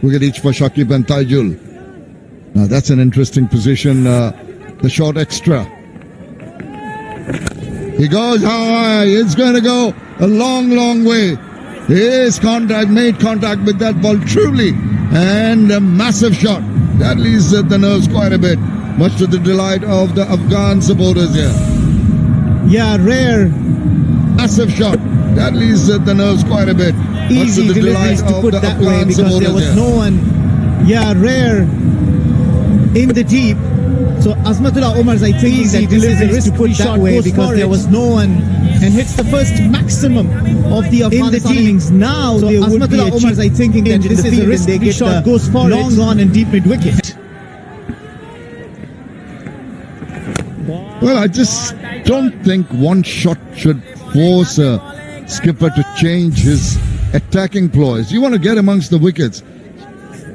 wicket each for Shakib and Taijul. Now that's an interesting position. The short extra. He goes high. It's going to go a long, long way. His contact, made contact with that ball truly. And a massive shot. That leaves the nerves quite a bit. Much to the delight of the Afghan supporters here. Yeah, rare. Massive shot. That leaves the nerves quite a bit. Easy deliveries to put that way because there was no one. Yeah, rare in the deep. So Azmatullah Omar's, I think, that this is a risk to put that way because there was no one, and hits the first maximum of the Afghanistan innings. Now so Azmatullah Omar's, I think, that this is a risk. The shot goes for long on and deep mid wicket. Well, I just don't think one shot should force a skipper to change his attacking ploys. You want to get amongst the wickets.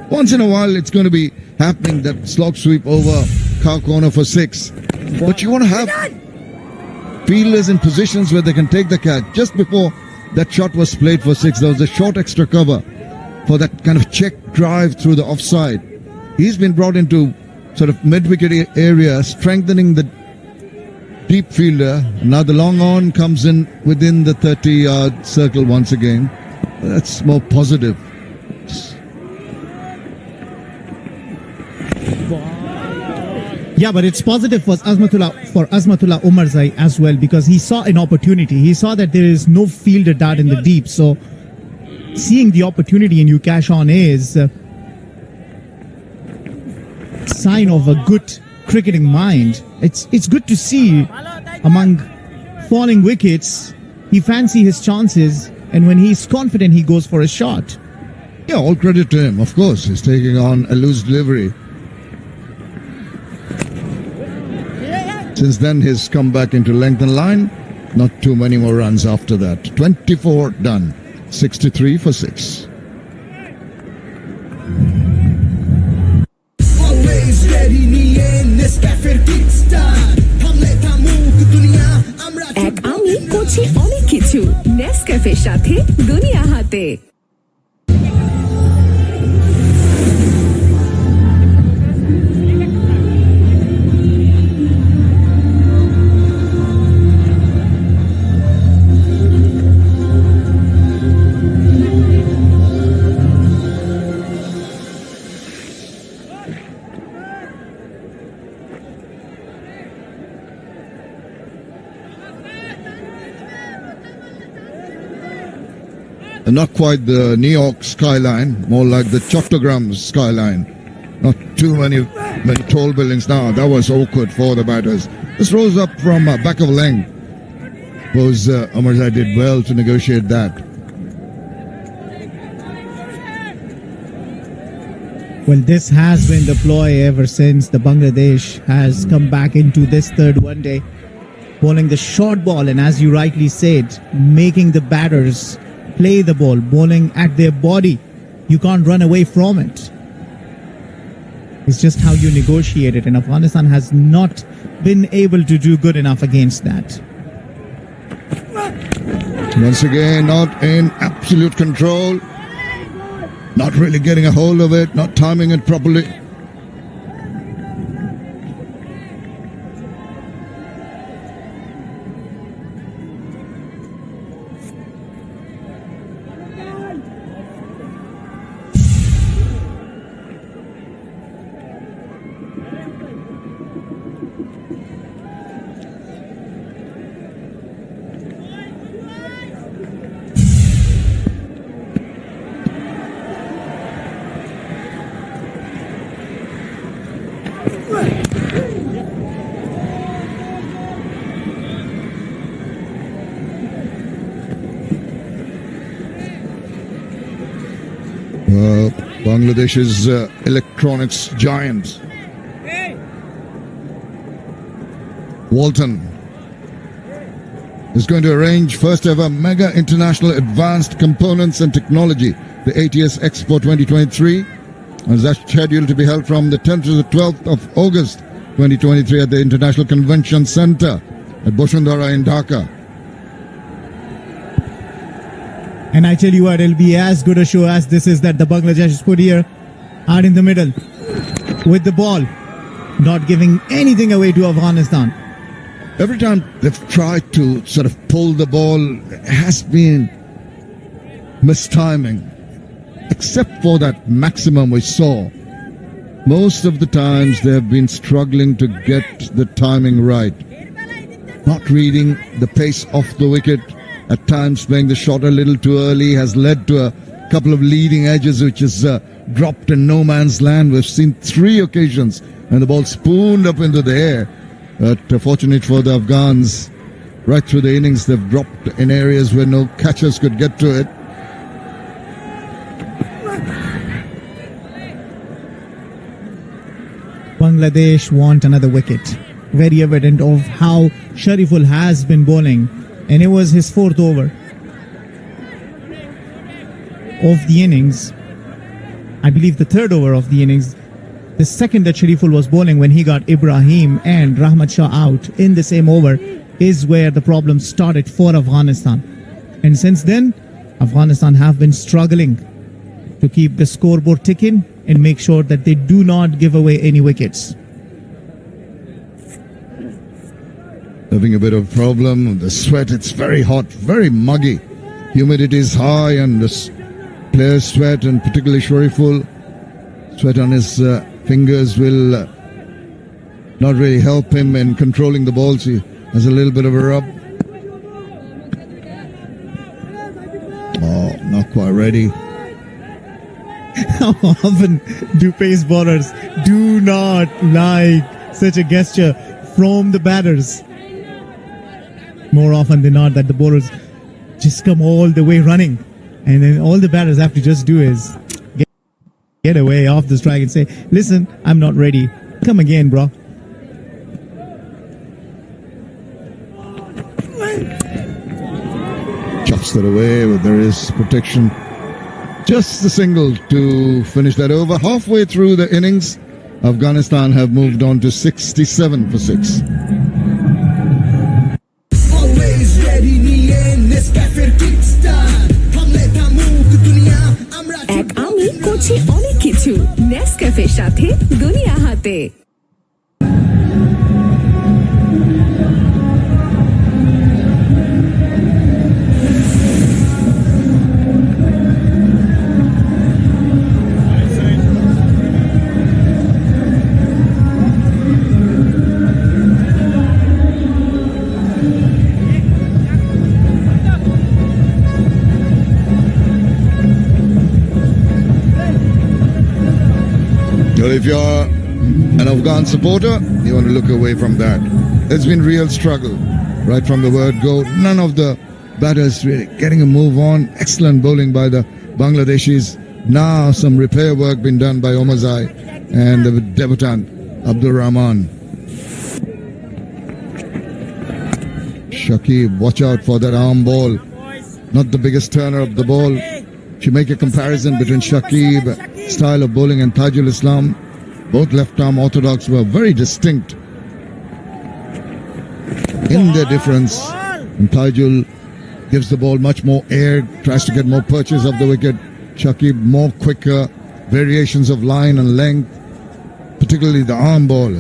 Once in a while, it's going to be happening, that slog sweep over cow corner for 6. But you want to have fielders in positions where they can take the catch. Just before that shot was played for 6, there was a short extra cover for that kind of check drive through the offside. He's been brought into sort of mid-wicket area, strengthening the deep fielder. Now the long on comes in within the 30-yard circle once again. That's more positive. Yeah, but it's positive for Azmatullah Omarzai as well because he saw an opportunity. He saw that there is no fielder dart in the deep. So seeing the opportunity and you cash on is a sign of a good cricketing mind. It's good to see among falling wickets, he fancy his chances, and when he's confident, he goes for a shot. Yeah, all credit to him. Of course, he's taking on a loose delivery. Since then, he's come back into length and line. Not too many more runs after that. 24 done. 63 for 6. এক আমি করছি অনেক কিছু নেসক্যাফের সাথে দুনিয়া হাতে। Not quite the New York skyline, more like the Chattogram skyline. Not too many tall buildings now. That was awkward for the batters. This rose up from back of length. Suppose Omarzai did well to negotiate that. Well, this has been the ploy ever since the Bangladesh has come back into this third one day, bowling the short ball, and as you rightly said, making the batters play the ball, bowling at their body. You can't run away from it. It's just how you negotiate it, and Afghanistan has not been able to do good enough against that. Once again, not in absolute control. Not really getting a hold of it, not timing it properly. Bangladesh's electronics giant Walton is going to arrange first ever Mega International Advanced Components and Technology, the ATS Expo 2023, and that's scheduled to be held from the 10th to the 12th of August 2023 at the International Convention Center at Boshundara in Dhaka. And I tell you what, it'll be as good a show as this is that the Bangladesh put here out in the middle with the ball, not giving anything away to Afghanistan. Every time they've tried to sort of pull the ball, it has been mistiming. Except for that maximum we saw. Most of the times they have been struggling to get the timing right. Not reading the pace off the wicket, at times playing the shot a little too early has led to a couple of leading edges which is dropped in no man's land. We've seen 3 occasions and the ball spooned up into the air. But fortunate for the Afghans, right through the innings they've dropped in areas where no catchers could get to it. Bangladesh want another wicket. Very evident of how Shariful has been bowling, and it was his 4th over of the innings. I believe the 3rd over of the innings. The second that Shariful was bowling when he got Ibrahim and Rahmat Shah out in the same over is where the problem started for Afghanistan. And since then, Afghanistan have been struggling to keep the scoreboard ticking and make sure that they do not give away any wickets. Having a bit of problem, the sweat, it's very hot, very muggy. Humidity is high and the player's sweat, and particularly Shariful, sweat on his fingers will not really help him in controlling the balls. He has a little bit of a rub. Oh, not quite ready. How often do pace bowlers do not like such a gesture from the batters? More often than not that the bowlers just come all the way running, and then all the batters have to just do is get away off the strike and say, listen, I'm not ready. Come again, bro. Chops that away, but there is protection. Just the single to finish that over. Halfway through the innings, Afghanistan have moved on to 67 for 6. এক আমি করছি অনেক কিছু নেসক্যাফের সাথে দুনিয়া হাতে। Well, if you're an Afghan supporter, you want to look away from that. It's been real struggle right from the word go. None of the batters really getting a move on. Excellent bowling by the Bangladeshis. Now some repair work been done by Omazai and the debutant Abdur Rahman. Shakib, watch out for that arm ball. Not the biggest turner of the ball. If you make a comparison between Shakib style of bowling and Tajul Islam, both left-arm orthodox were very distinct in their difference. And Tajul gives the ball much more air, tries to get more purchase of the wicket. Shakib more quicker, variations of line and length, particularly the arm ball.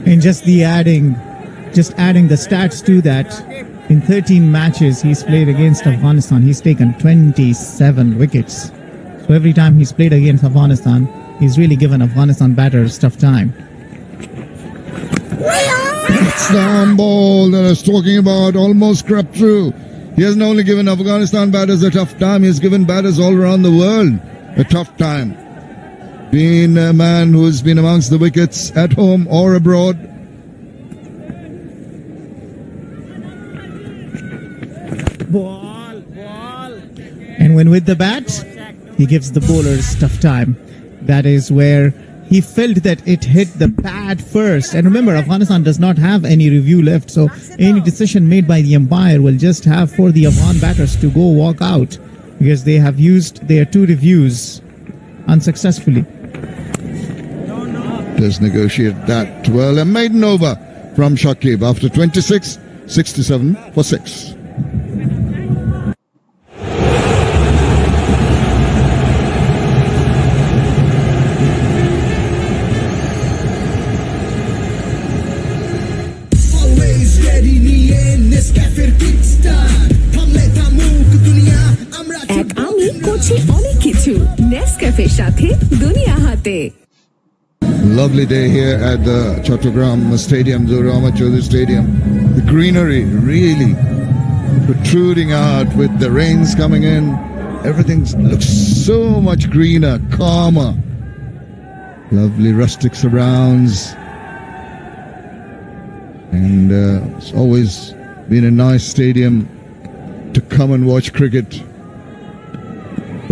And just adding the stats to that, in 13 matches he's played against Afghanistan, he's taken 27 wickets. So every time he's played against Afghanistan, he's really given Afghanistan batters tough time. That's the arm ball that I was talking about, almost crept through. He hasn't only given Afghanistan batters a tough time, he's given batters all around the world a tough time. Being a man who's been amongst the wickets at home or abroad. And when with the bat, he gives the bowlers tough time. That is where he felt that it hit the pad first. And remember, Afghanistan does not have any review left, so any decision made by the umpire will just have for the Afghan batters to go walk out, because they have used their 2 reviews unsuccessfully. Let's negotiate that well. A maiden over from Shakib after 26, 67 for 6. এক আমি করছি অনেক কিছু নেসক্যাফের সাথে দুনিয়া হাতে। Lovely day here at the Chattogram Stadium, the Rama Chaudhary Stadium. The greenery really protruding out with the rains coming in. Everything looks so much greener, calmer. Lovely rustic surrounds. And it's always been a nice stadium to come and watch cricket.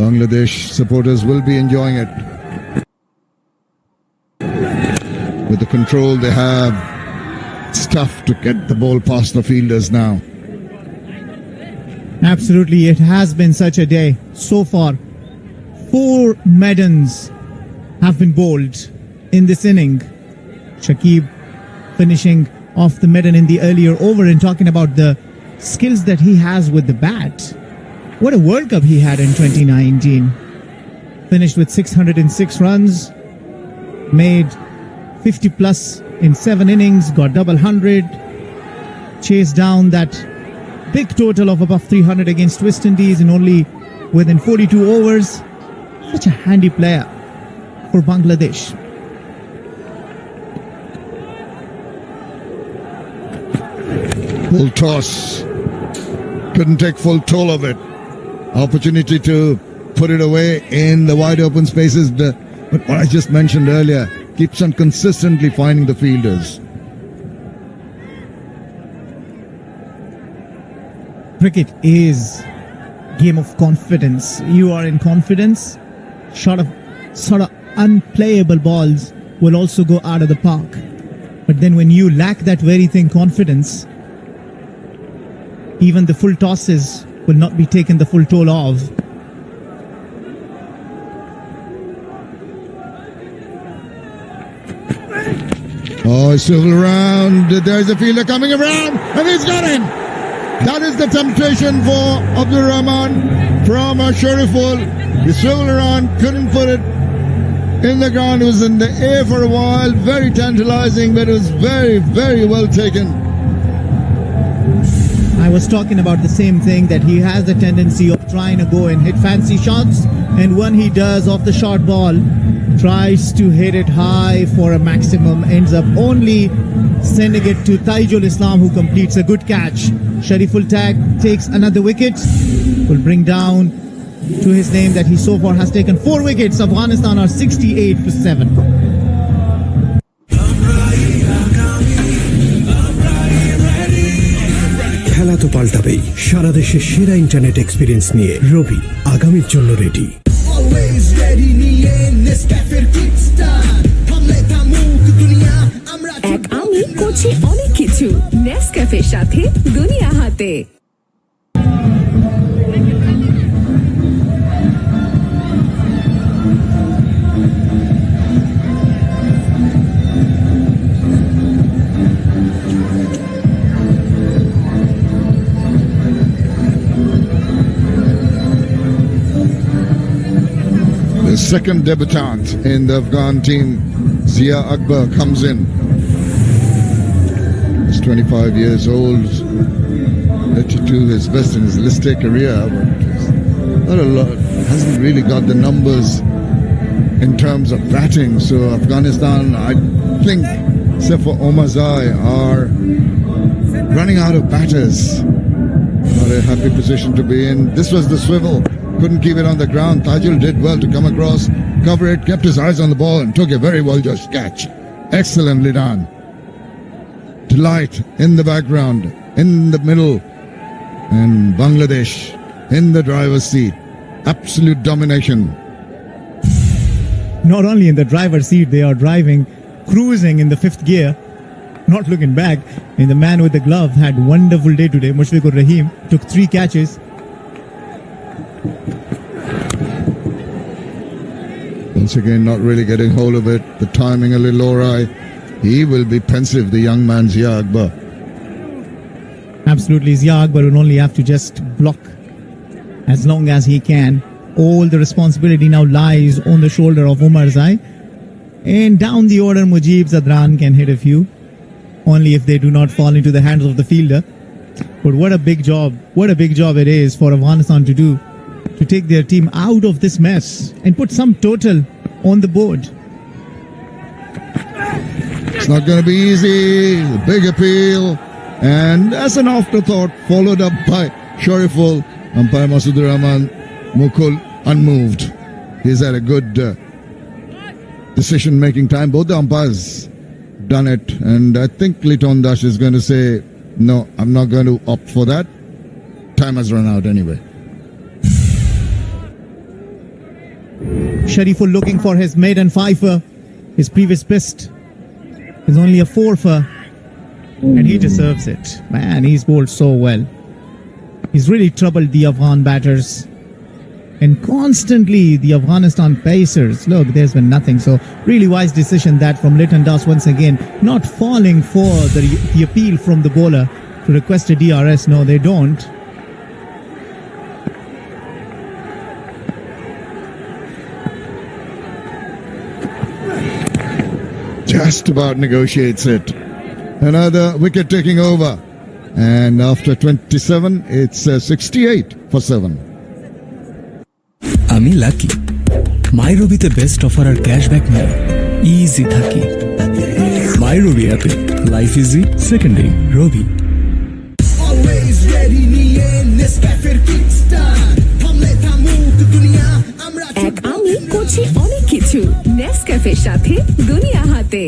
Bangladesh supporters will be enjoying it. With the control they have, it's tough to get the ball past the fielders now. Absolutely, it has been such a day so far. 4 maidens have been bowled in this inning. Shakib finishing off the maiden in the earlier over and talking about the skills that he has with the bat. What a World Cup he had in 2019. Finished with 606 runs, made 50 plus in 7 innings, got double 100, chased down that big total of above 300 against West Indies in only within 42 overs. Such a handy player for Bangladesh. Full toss. Couldn't take full toll of it. Opportunity to put it away in the wide open spaces. But what I just mentioned earlier, keeps on consistently finding the fielders. Cricket is game of confidence. You are in confidence, sort of unplayable balls will also go out of the park. But then when you lack that very thing, confidence, even the full tosses will not be taken the full toll of. Oh, swivel around. There's a fielder coming around, and he's got him. That is the temptation for Abdul Rahman from Shariful. He swiveled around, couldn't put it in the ground. It was in the air for a while. Very tantalizing, but it was very, very well taken. I was talking about the same thing, that he has a tendency of trying to go and hit fancy shots, and when he does off the short ball, tries to hit it high for a maximum, ends up only sending it to Taijul Islam, who completes a good catch. Shariful Tag takes another wicket, will bring down to his name that he so far has taken 4 wickets. Afghanistan are 68 for 7. খেলা তো পাল্টাবেই, সারা দেশে সেরা internet experience নিয়ে রবি আগামীর জন্য ready. এক আমি করছি অনেক কিছু নেসক্যাফের সাথে দুনিয়া হাতে। The second debutant in the Afghan team, Zia Akbar, comes in. He's 25 years old, yet to do his best in his listed career, but not a lot. Hasn't really got the numbers in terms of batting. So Afghanistan, I think, except for Omar Zai, are running out of batters. Not a happy position to be in. This was the swivel. Couldn't keep it on the ground. Tajul did well to come across, cover it, kept his eyes on the ball, and took a very well judged catch. Excellently done. Delight in the background, in the middle, and Bangladesh in the driver's seat. Absolute domination. Not only in the driver's seat, they are driving, cruising in the 5th gear, not looking back. And the man with the glove had wonderful day today. Mushfiqur Rahim took 3 catches. Once again, not really getting hold of it. The timing a little awry. he will be pensive, the young man Zia Akbar. Absolutely, Zia Akbar will only have to just block as long as he can. All the responsibility now lies on the shoulder of Umar Zai. And down the order, Mujib Zadran can hit a few, only if they do not fall into the hands of the fielder. But what a big job it is for Afghanistan to do, to take their team out of this mess and put some total on the board. It's not going to be easy. A big appeal. And as an afterthought, followed up by Shariful, umpire Masudur Rahman, Mukul unmoved. He's had a good decision-making time. Both the umpires done it. And I think Liton Dash is going to say, no, I'm not going to opt for that. Time has run out anyway. Shariful looking for his maiden fifer. His previous best is only a four-fer, and he deserves it. Man, he's bowled so well. He's really troubled the Afghan batters. And constantly the Afghanistan pacers, look, there's been nothing. So really wise decision that from Liton Das once again, not falling for the appeal from the bowler to request a DRS. No, they don't. Just about negotiates it. Another wicket taking over. And after 27, it's 68 for 7. আমি lucky মাই রবিতে best offer আর cashback নিয়ে easy থাকি মাই রবি অ্যাপে life easy সেকেন্ডে রবি Always ready নিয়ে নেসক্যাফের Kickstart থামলে থামুক দুনিয়া আমরা এক আমি করছি অনেক কিছু নেসক্যাফের সাথে দুনিয়া হাতে।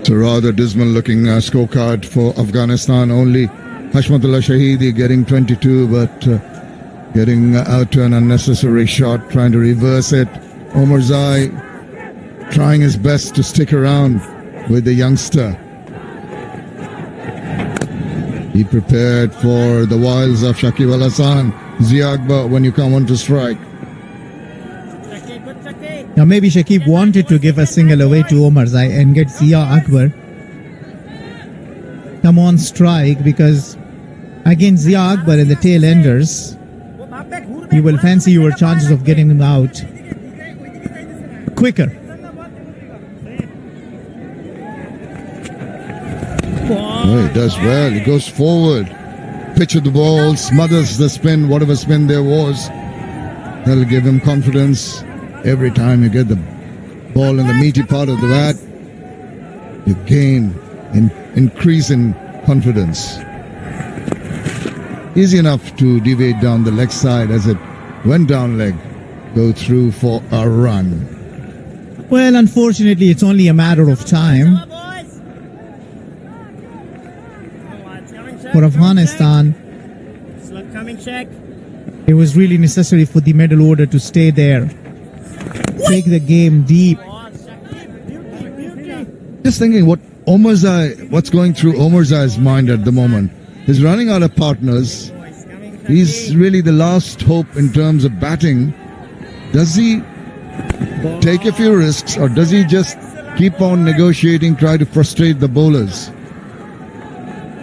It's a rather dismal looking scorecard for Afghanistan. Only Hashmatullah Shahidi getting 22, but getting out to an unnecessary shot, trying to reverse it. Omar Zai trying his best to stick around with the youngster. He prepared for the wiles of Shakib Al Hassan. Zia Akbar when you come on to strike. Now maybe Shakib wanted to give a single away to Omar Zai and get Zia Akbar come on strike, because against Zia Akbar and the tail enders, you will fancy your chances of getting him out quicker. Oh, he does well. He goes forward, pitch of the ball, smothers the spin, whatever spin there was. That'll give him confidence. Every time you get the ball in the meaty part of the bat, you gain increase in confidence. Easy enough to deviate down the leg side as it went down leg, go through for a run. Well, unfortunately, it's only a matter of time for Afghanistan. It was really necessary for the middle order to stay there, take the game deep. Just thinking what's going through Omar Zai's mind at the moment. He's running out of partners. He's really the last hope in terms of batting. Does he take a few risks, or does he just keep on negotiating, try to frustrate the bowlers?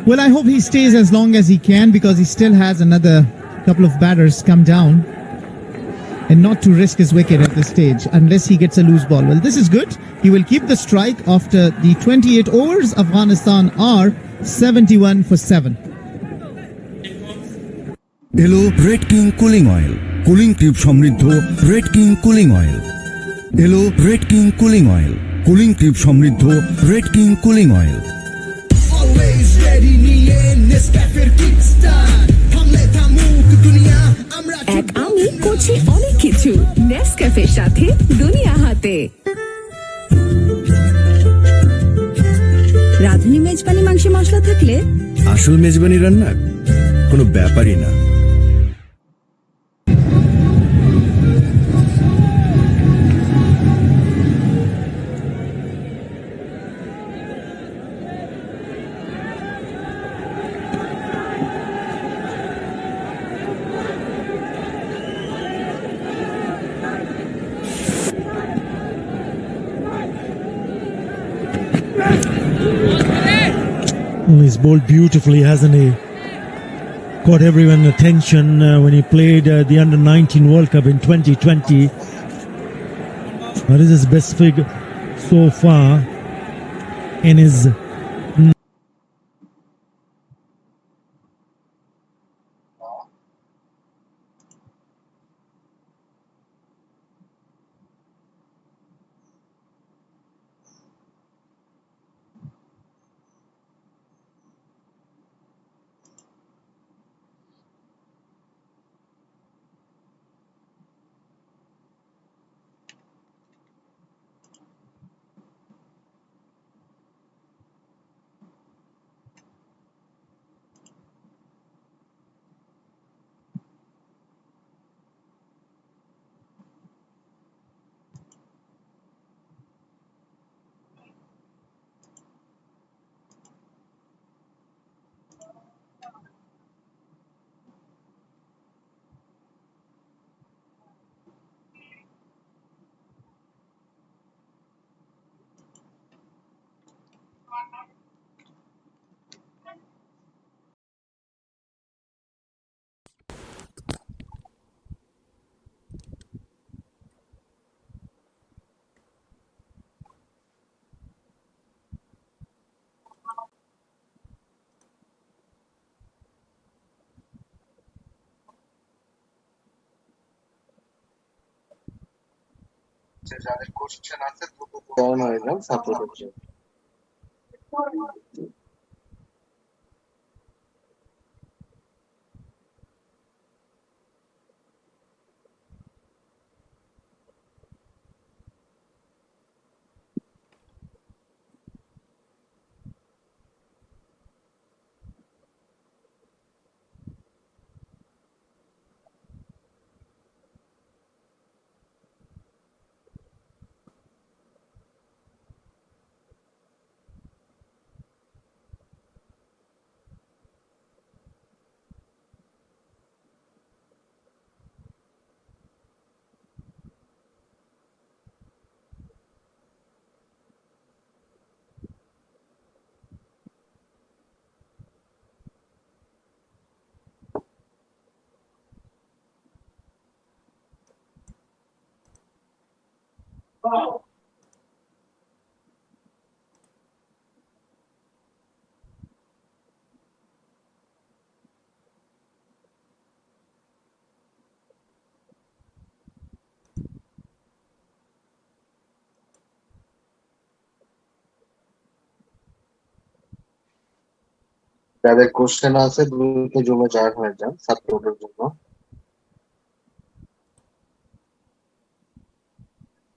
Well, I hope he stays as long as he can, because he still has another couple of batters come down, and not to risk his wicket at this stage unless he gets a loose ball. Well, this is good. He will keep the strike after the 28 overs. Afghanistan are 71 for 7. এলো red king cooling oil, cooling ক্রিপ সমৃদ্ধ red king cooling oil. এলো red king cooling oil, cooling ক্রিপ সমৃদ্ধ red king cooling oil. Always ready নিয়ে নেসক্যাফের Kickstart থামলে থামুক দুনিয়া আমরা এক আমি করছি অনেক কিছু নেসক্যাফের সাথে দুনিয়া হাতে। রাঁধুনি মেজবানি মাংসে মশলা থাকলে আসল মেজবানি রান্না কোনো ব্যাপারই না। He's bowled beautifully, hasn't he? Caught everyone's attention when he played the Under-19 World Cup in 2020. That is his best figure so far in his যাদের কোশ্চেন আছে দ্রুত জয়েন হয়ে যান সাপোর্টের জন্য। যাদের কোশ্চেন আছে দ্রুত জমে জয়েন হয়ে যান সাপোর্টের জন্য।